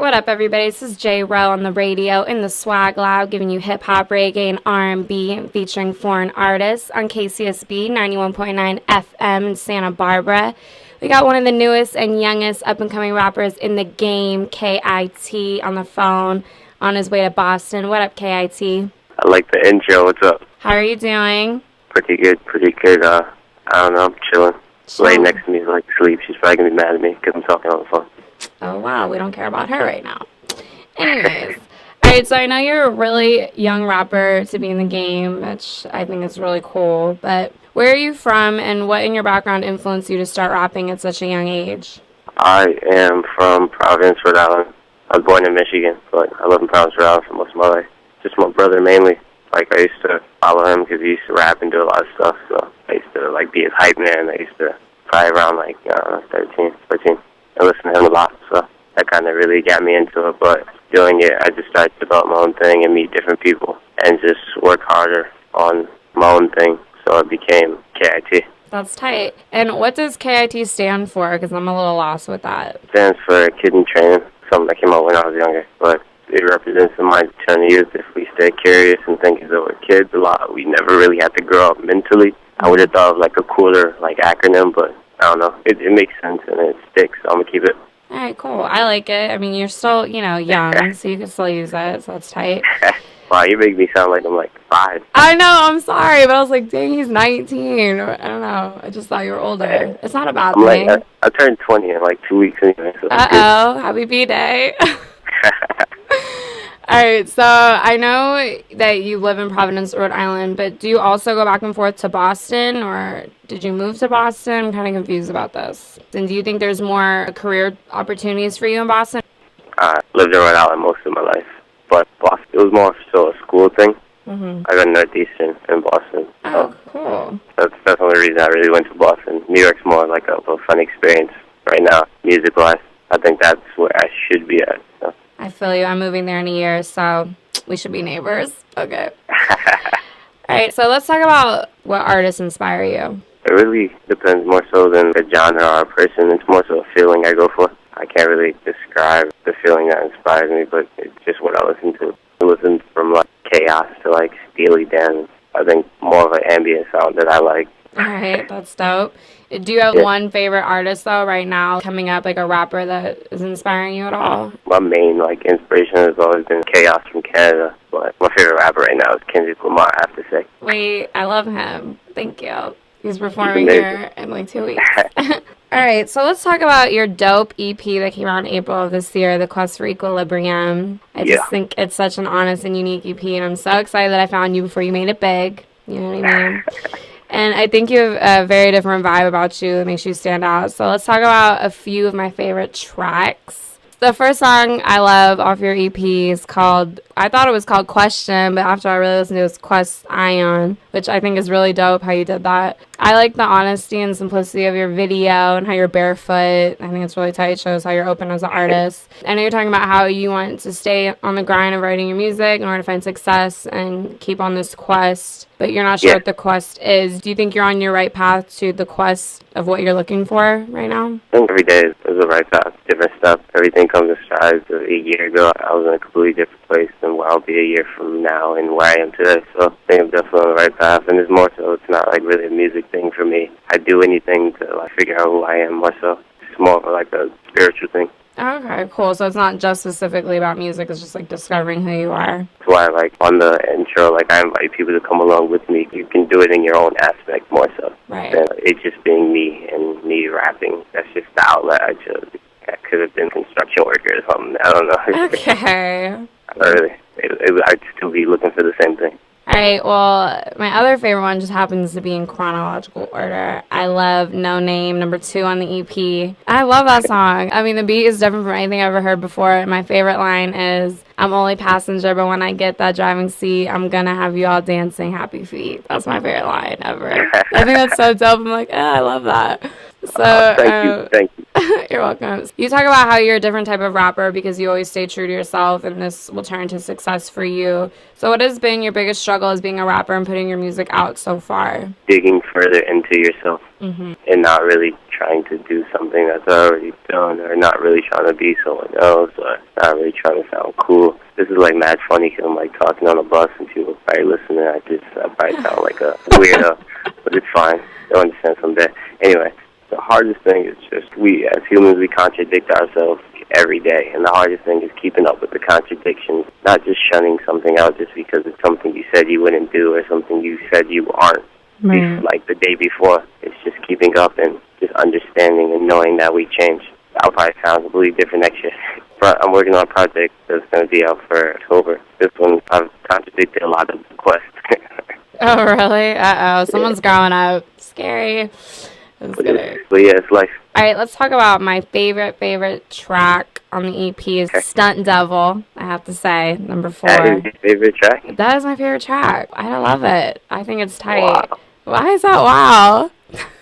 what up, everybody? This is J-Ro on the radio in the Swag Lab, giving you hip-hop, reggae, and R&B featuring foreign artists on KCSB 91.9 FM in Santa Barbara. We got one of the newest and youngest up-and-coming rappers in the game, K.i.T, on the phone on his way to Boston. What up, K.i.T? I like the intro. What's up? How are you doing? Pretty good. I don't know. I'm chilling. Lay next to me is like sleep. She's probably going to be mad at me because I'm talking on the phone. Oh, wow. We don't care about her right now. Anyways. All right, so I know you're a really young rapper to be in the game, which I think is really cool. But where are you from, and what in your background influenced you to start rapping at such a young age? I am from Providence, Rhode Island. I was born in Michigan, but I live in Providence, Rhode Island for most of my life. Just my brother mainly. Like, I used to follow him because he used to rap and do a lot of stuff. So I used to, like, be his hype man. I used to probably around, like, 13, 14. I listened to him a lot, so that kind of really got me into it. But doing it, I just started to develop my own thing and meet different people and just work harder on my own thing. So I became K.i.T. That's tight. And what does K.i.T stand for? Because I'm a little lost with that. It stands for Kid in Training, something that came out when I was younger. But it represents the mind of eternal youth. If we stay curious and think as though we're kids a lot, we never really have to grow up mentally. I would have thought of like a cooler like acronym, but I don't know. It makes sense and it sticks, so I'm going to keep it. All right, cool. I like it. I mean, you're still, young, so you can still use it, so that's tight. Wow, you make me sound like I'm like 5. I know, I'm sorry, but I was like, dang, he's 19. I don't know. I just thought you were older. It's not a bad thing. Like, I turned 20 in like 2 weeks anyway. So uh-oh, happy B-Day. All right, so I know that you live in Providence, Rhode Island, but do you also go back and forth to Boston, or did you move to Boston? I'm kind of confused about this. And do you think there's more career opportunities for you in Boston? I lived in Rhode Island most of my life, but Boston, it was more so a school thing. Mm-hmm. I got Northeastern in Boston. Oh, cool. That's the only reason I really went to Boston. New York's more like a fun experience right now, music-wise. I think that's where I should be at. So. I feel you. I'm moving there in a year, so we should be neighbors. Okay. All right, so let's talk about what artists inspire you. It really depends more so than a genre or a person. It's more so a feeling I go for. I can't really describe the feeling that inspires me, but it's just what I listen to. I listen from like Chaos to like Steely Dan. I think more of an ambient sound that I like. All right, that's dope. Do you have one favorite artist, though, right now, coming up, like a rapper that is inspiring you at all? My main, like, inspiration has always been Chaos from Canada, but my favorite rapper right now is Kendrick Lamar, I have to say. Wait, I love him. Thank you. He's performing here in, like, 2 weeks. All right, so let's talk about your dope EP that came out in April of this year, The Quest for Equilibrium. I just think it's such an honest and unique EP, and I'm so excited that I found you before you made it big. You know what I mean? And I think you have a very different vibe about you that makes you stand out. So let's talk about a few of my favorite tracks. The first song I love off your EP is I thought it was called Question, but after I really listened to it, it was Quest Ion, which I think is really dope how you did that. I like the honesty and simplicity of your video and how you're barefoot. I think it's really tight. It shows how you're open as an artist. I know you're talking about how you want to stay on the grind of writing your music in order to find success and keep on this quest, but you're not sure what the quest is. Do you think you're on your right path to the quest of what you're looking for right now? I think every day is the right path, different stuff. Everything comes in strides. A year ago, I was in a completely different place than where I'll be a year from now and where I am today. So I think I'm definitely on the right path, and it's more so it's not like really a music thing for me. I do anything to like figure out who I am more so. It's more of like a spiritual thing. Okay, cool. So it's not just specifically about music, it's just like discovering who you are. That's why like on the intro, like I invite people to come along with me. You can do it in your own aspect more so. Right. Than it just being me and me rapping. That's just the outlet I chose. I could have been a construction worker or something. I don't know. Okay. I'd still be looking for the same thing. All right, well, my other favorite one just happens to be in chronological order. I love No Name, number 2 on the EP. I love that song. I mean, the beat is different from anything I've ever heard before. And my favorite line is, I'm only passenger, but when I get that driving seat, I'm going to have you all dancing happy feet. That's my favorite line ever. I think that's so dope. I'm like, I love that. So, thank you. You're welcome. You talk about how you're a different type of rapper because you always stay true to yourself, and this will turn to success for you. So what has been your biggest struggle as being a rapper and putting your music out so far? Digging further into yourself. and not really trying to do something that's already done, or not really trying to be someone else, or not really trying to sound cool. This is like mad funny because I'm like talking on a bus and people probably listening. I probably sound like a weirdo, but it's fine. They'll understand someday. Anyway, the hardest thing is just we as humans, we contradict ourselves every day, and the hardest thing is keeping up with the contradictions, not just shunning something out just because it's something you said you wouldn't do or something you said you aren't. Right. Like the day before. It's just keeping up and just understanding and knowing that we change. I'll probably sound completely different next year. But I'm working on a project that's going to be out for October. This one, I've contradicted a lot of the quest. Oh, really? Uh-oh. Someone's growing up. Scary. But yeah, it's life. All right, let's talk about my favorite track on the EP is Stunt Devil, I have to say, number 4. That is your favorite track? That is my favorite track. I love it. I think it's tight. Wow. Why is that wow?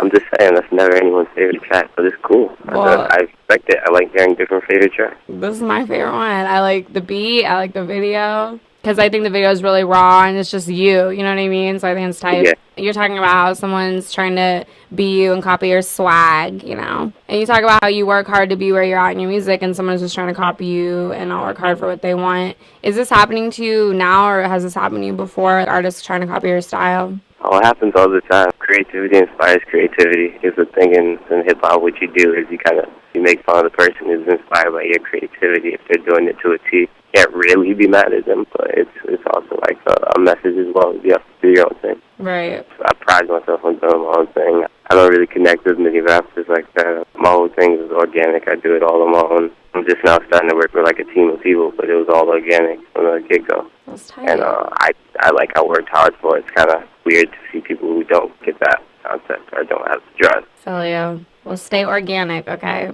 I'm just saying, that's never anyone's favorite track, but it's cool. Well, I expect it. I like hearing different favorite tracks. This is my favorite one. I like the beat. I like the video. Because I think the video is really raw and it's just you. You know what I mean? So I think it's tight. Yeah. You're talking about how someone's trying to be you and copy your swag, you know? And you talk about how you work hard to be where you're at in your music and someone's just trying to copy you and not work hard for what they want. Is this happening to you now or has this happened to you before? Artists trying to copy your style? Oh, it happens all the time. Creativity inspires creativity. It's the thing in hip-hop. What you do is you make fun of the person who's inspired by your creativity if they're doing it to a T. You can't really be mad at them, but it's also like a message as well. You have to do your own thing. Right. I pride myself on doing my own thing. I don't really connect with many rappers like that. My whole thing is organic. I do it all on my own. I'm just now starting to work with like a team of people, but it was all organic from the get-go. That's tight. And I worked hard for it. It's kind of weird to see people who don't get that concept or don't have the drive. Feel you. Well, stay organic, okay?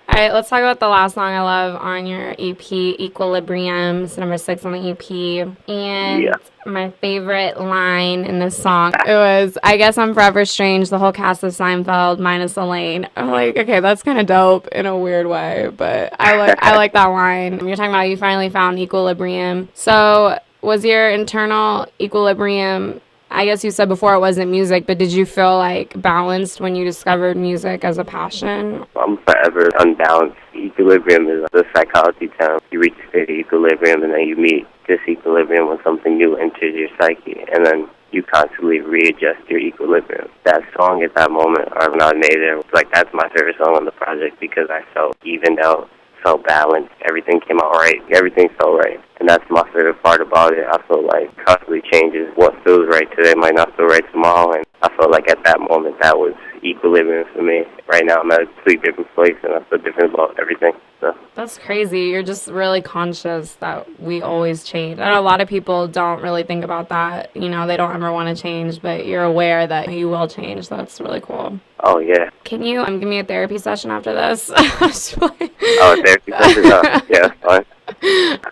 All right, let's talk about the last song I love on your EP, Equilibrium. It's number 6 on the EP. And my favorite line in this song, it was, I guess I'm forever strange, the whole cast of Seinfeld minus Elaine. I'm like, okay, that's kind of dope in a weird way, but I like that line. You're talking about you finally found equilibrium. So was your internal equilibrium, I guess you said before it wasn't music, but did you feel like balanced when you discovered music as a passion? I'm forever unbalanced. Equilibrium is the psychology term. You reach a state of equilibrium and then you meet disequilibrium when something new enters your psyche, and then you constantly readjust your equilibrium. That song at that moment, or when I made it, like that's my favorite song on the project because I felt evened out, felt balanced, everything came out right, everything felt right. And that's my favorite part about it. I feel like constantly changes. What feels right today might not feel right tomorrow, and I felt like at that moment that was equilibrium for me. Right now I'm at a completely different place and I feel different about everything. So. That's crazy. You're just really conscious that we always change. I know a lot of people don't really think about that. You know, they don't ever want to change, but you're aware that you will change. That's really cool. Oh, yeah. Can you give me a therapy session after this? Oh, a therapy session? Yeah, that's fine.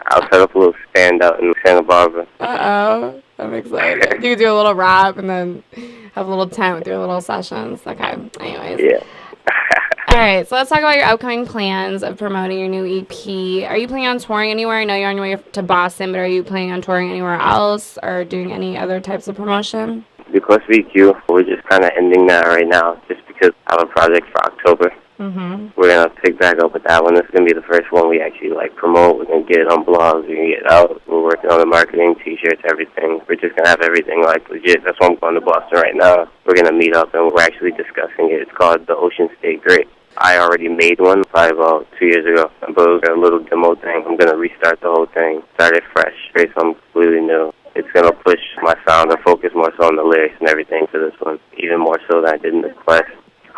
I'll set up a little stand out in Santa Barbara. Uh-oh. I'm excited. You do a little rap and then have a little tent with your little sessions. Okay. Anyways. Yeah. All right. So let's talk about your upcoming plans of promoting your new EP. Are you planning on touring anywhere? I know you're on your way to Boston, but are you planning on touring anywhere else or doing any other types of promotion? Because VQ, we're just kind of ending that right now just because I have a project for October. Mm-hmm. We're going to pick back up with that one. This is going to be the first one we actually promote. We're going to get it on blogs. We're going to get it out. We're working on the marketing, T-shirts, everything. We're just going to have everything legit. That's why I'm going to Boston right now. We're going to meet up and we're actually discussing it. It's called the Ocean State Great. I already made one probably about 2 years ago, but it was a little demo thing. I'm going to restart the whole thing, start it fresh, create something completely new. It's going to push my sound or focus more so on the lyrics and everything for this one, even more so than I did in the quest.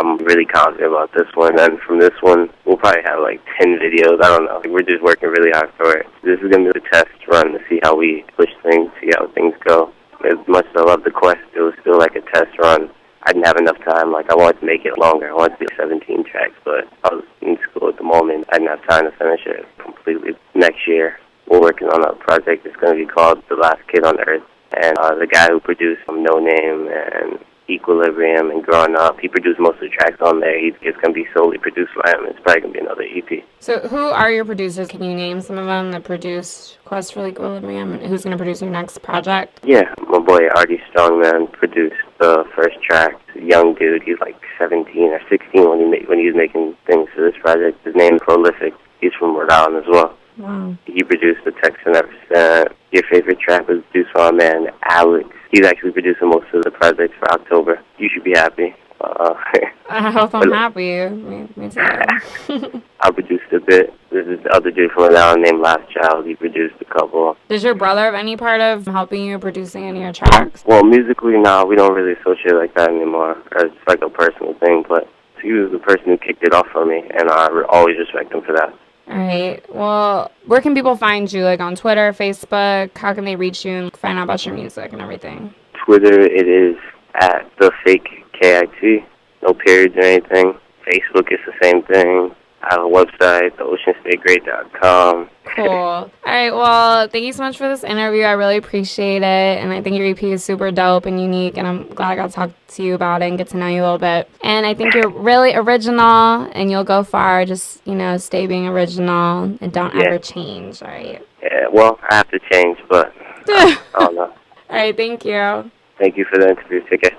I'm really confident about this one, and from this one, we'll probably have 10 videos. I don't know. We're just working really hard for it. This is going to be the test run to see how we push things, see how things go. As much as I love the quest, it was still a test run. I didn't have enough time. I wanted to make it longer. I wanted to do 17 tracks, but I was in school at the moment. I didn't have time to finish it completely. Next year, we're working on a project that's going to be called The Last Kid on Earth. And the guy who produced No Name and Equilibrium and Growing Up, he produced most of the tracks on there. It's going to be solely produced by him. It's probably going to be another EP. So who are your producers? Can you name some of them that produced Quest for Equilibrium? And who's going to produce your next project? Yeah, my boy Artie Strongman produced the first track. young dude. He's like 17 or 16 when he was making things for this project. His name's Prolific. He's from Rhode Island as well. Wow. He produced the Text and Evercent. Your favorite track was produced by my man Alex. He's actually producing most of the projects for October. You should be happy. I hope I'm happy. Me too. I produced a bit. This is the other dude from Rhode Island named Last Child. He produced a couple. Does your brother have any part of helping you producing any of your tracks? Well, musically, no, we don't really associate like that anymore. It's like a personal thing, but he was the person who kicked it off for me, and I always respect him for that. All right. Well, where can people find you? Like on Twitter, Facebook? How can they reach you and find out about your music and everything? Twitter, it is at the fake K.i.T. No periods or anything. Facebook is the same thing. I have a website, theoceanstategreat.com. Cool. All right. Well, thank you so much for this interview. I really appreciate it. And I think your EP is super dope and unique. And I'm glad I got to talk to you about it and get to know you a little bit. And I think you're really original and you'll go far. Just, stay being original and don't ever change. All right. Yeah, well, I have to change, but I don't know. All right. Thank you. Thank you for the interview. Take care.